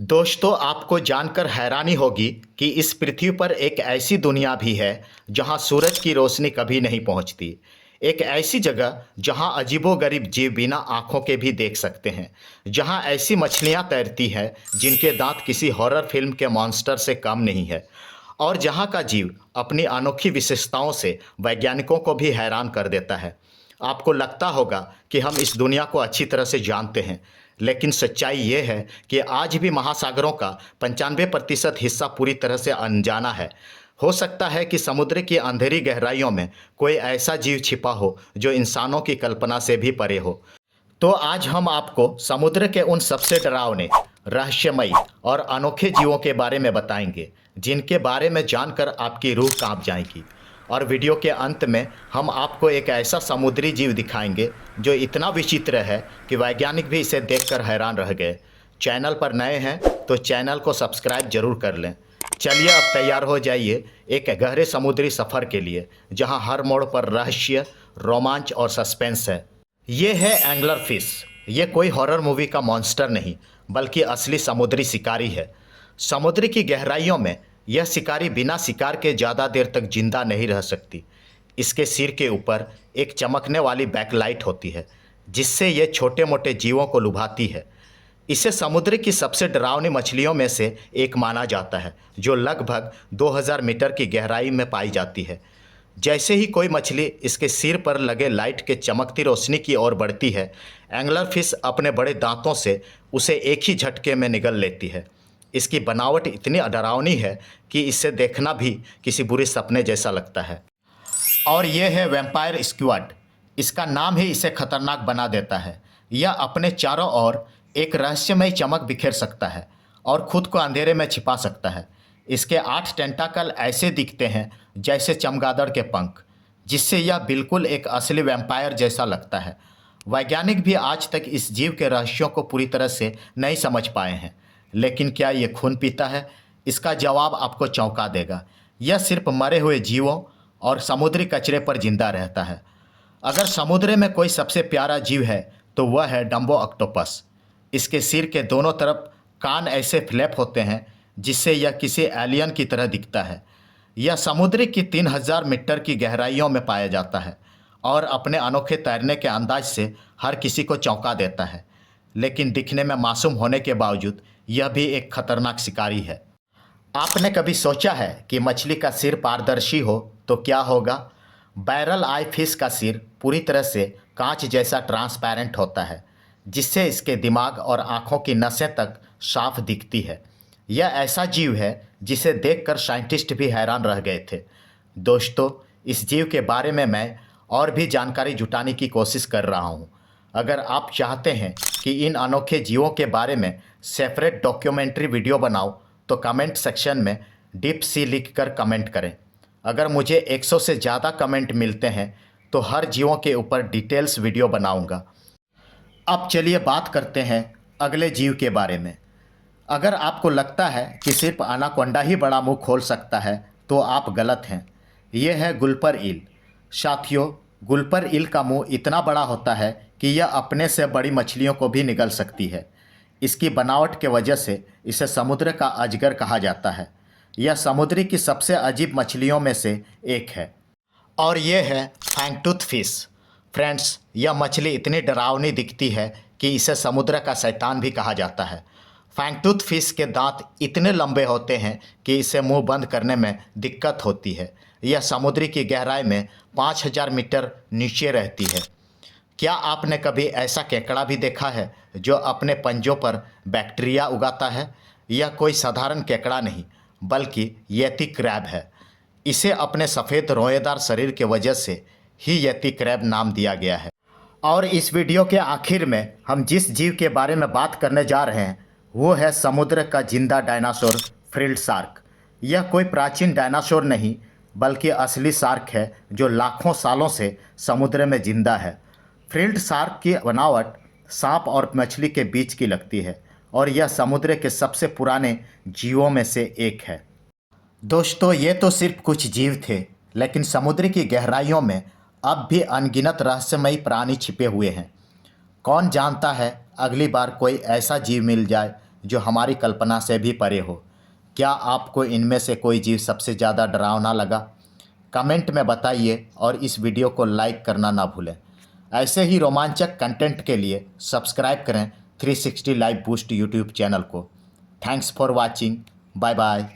दोस्तों, आपको जानकर हैरानी होगी कि इस पृथ्वी पर एक ऐसी दुनिया भी है जहां सूरज की रोशनी कभी नहीं पहुंचती। एक ऐसी जगह जहां अजीबोगरीब जीव बिना आंखों के भी देख सकते हैं। जहां ऐसी मछलियां तैरती हैं जिनके दांत किसी हॉरर फिल्म के मॉन्स्टर से कम नहीं है। और जहां का जीव अपनी अनोखी विशेषताओं से वैज्ञानिकों को भी हैरान कर देता है। आपको लगता होगा कि हम इस दुनिया को अच्छी तरह से जानते हैं, लेकिन सच्चाई ये है कि आज भी महासागरों का 95% हिस्सा पूरी तरह से अनजाना है। हो सकता है कि समुद्र की अंधेरी गहराइयों में कोई ऐसा जीव छिपा हो जो इंसानों की कल्पना से भी परे हो। तो आज हम आपको समुद्र के उन सबसे डरावने, रहस्यमयी और अनोखे जीवों के बारे में बताएंगे जिनके बारे में जानकर आपकी रूह कांप जाएगी। और वीडियो के अंत में हम आपको एक ऐसा समुद्री जीव दिखाएंगे जो इतना विचित्र है कि वैज्ञानिक भी इसे देखकर हैरान रह गए। चैनल पर नए हैं तो चैनल को सब्सक्राइब जरूर कर लें। चलिए अब तैयार हो जाइए एक गहरे समुद्री सफ़र के लिए, जहां हर मोड़ पर रहस्य, रोमांच और सस्पेंस है। ये है एंगलर फिश। ये कोई हॉरर मूवी का मॉन्स्टर नहीं, बल्कि असली समुद्री शिकारी है। समुद्र की गहराइयों में यह शिकारी बिना शिकार के ज़्यादा देर तक जिंदा नहीं रह सकती। इसके सिर के ऊपर एक चमकने वाली बैकलाइट होती है, जिससे ये छोटे मोटे जीवों को लुभाती है। इसे समुद्र की सबसे डरावनी मछलियों में से एक माना जाता है, जो लगभग 2000 मीटर की गहराई में पाई जाती है। जैसे ही कोई मछली इसके सिर पर लगे लाइट के चमकती रोशनी की ओर बढ़ती है, एंगलर फिश अपने बड़े दांतों से उसे एक ही झटके में निगल लेती है। इसकी बनावट इतनी डरावनी है कि इसे देखना भी किसी बुरे सपने जैसा लगता है। और यह है वैम्पायर स्क्विड। इसका नाम ही इसे खतरनाक बना देता है। यह अपने चारों ओर एक रहस्यमय चमक बिखेर सकता है और खुद को अंधेरे में छिपा सकता है। इसके 8 टेंटाकल ऐसे दिखते हैं जैसे चमगादड़ के पंख, जिससे यह बिल्कुल एक असली वैम्पायर जैसा लगता है। वैज्ञानिक भी आज तक इस जीव के रहस्यों को पूरी तरह से नहीं समझ पाए हैं। लेकिन क्या ये खून पीता है? इसका जवाब आपको चौंका देगा। यह सिर्फ मरे हुए जीवों और समुद्री कचरे पर जिंदा रहता है। अगर समुद्र में कोई सबसे प्यारा जीव है तो वह है डम्बो ऑक्टोपस। इसके सिर के दोनों तरफ कान ऐसे फ्लैप होते हैं जिससे यह किसी एलियन की तरह दिखता है। यह समुद्र की 3000 मीटर की गहराइयों में पाया जाता है और अपने अनोखे तैरने के अंदाज से हर किसी को चौंका देता है। लेकिन दिखने में मासूम होने के बावजूद यह भी एक खतरनाक शिकारी है। आपने कभी सोचा है कि मछली का सिर पारदर्शी हो तो क्या होगा? बैरल आई फिश का सिर पूरी तरह से कांच जैसा ट्रांसपेरेंट होता है, जिससे इसके दिमाग और आँखों की नसें तक साफ दिखती है। यह ऐसा जीव है जिसे देखकर साइंटिस्ट भी हैरान रह गए थे। दोस्तों, इस जीव के बारे में मैं और भी जानकारी जुटाने की कोशिश कर रहा हूँ। अगर आप चाहते हैं कि इन अनोखे जीवों के बारे में सेपरेट डॉक्यूमेंट्री वीडियो बनाऊं, तो कमेंट सेक्शन में डीप सी लिख कर कमेंट करें। अगर मुझे 100 से ज़्यादा कमेंट मिलते हैं तो हर जीवों के ऊपर डिटेल्स वीडियो बनाऊंगा। अब चलिए बात करते हैं अगले जीव के बारे में। अगर आपको लगता है कि सिर्फ अनाकोंडा ही बड़ा मुंह खोल सकता है तो आप गलत हैं। यह है गुल्पर ईल। साथियों, गुल्पर ईल का मुंह इतना बड़ा होता है कि यह अपने से बड़ी मछलियों को भी निगल सकती है। इसकी बनावट के वजह से इसे समुद्र का अजगर कहा जाता है। यह समुद्र की सबसे अजीब मछलियों में से एक है। और यह है फैंगटूथ फिश। फ्रेंड्स, यह मछली इतनी डरावनी दिखती है कि इसे समुद्र का शैतान भी कहा जाता है। फैंगटूथ फिश के दांत इतने लंबे होते हैं कि इसे मुंह बंद करने में दिक्कत होती है। यह समुद्र की गहराई में 5000 मीटर नीचे रहती है। क्या आपने कभी ऐसा केकड़ा भी देखा है जो अपने पंजों पर बैक्टीरिया उगाता है? यह कोई साधारण केकड़ा नहीं, बल्कि येती क्रैब है। इसे अपने सफ़ेद रोएदार शरीर के वजह से ही येती क्रैब नाम दिया गया है। और इस वीडियो के आखिर में हम जिस जीव के बारे में बात करने जा रहे हैं वो है समुद्र का जिंदा डायनासोर फ्रिल्ड शार्क। यह कोई प्राचीन डायनासोर नहीं, बल्कि असली शार्क है जो लाखों सालों से समुद्र में जिंदा है। फ्रिल्ड शार्क की बनावट सांप और मछली के बीच की लगती है और यह समुद्र के सबसे पुराने जीवों में से एक है। दोस्तों, ये तो सिर्फ कुछ जीव थे, लेकिन समुद्र की गहराइयों में अब भी अनगिनत रहस्यमयी प्राणी छिपे हुए हैं। कौन जानता है अगली बार कोई ऐसा जीव मिल जाए जो हमारी कल्पना से भी परे हो। क्या आपको इनमें से कोई जीव सबसे ज़्यादा डरावना लगा? कमेंट में बताइए और इस वीडियो को लाइक करना ना भूलें। ऐसे ही रोमांचक कंटेंट के लिए सब्सक्राइब करें 360 लाइव बूस्ट यूट्यूब चैनल को। Thanks for watching. Bye bye.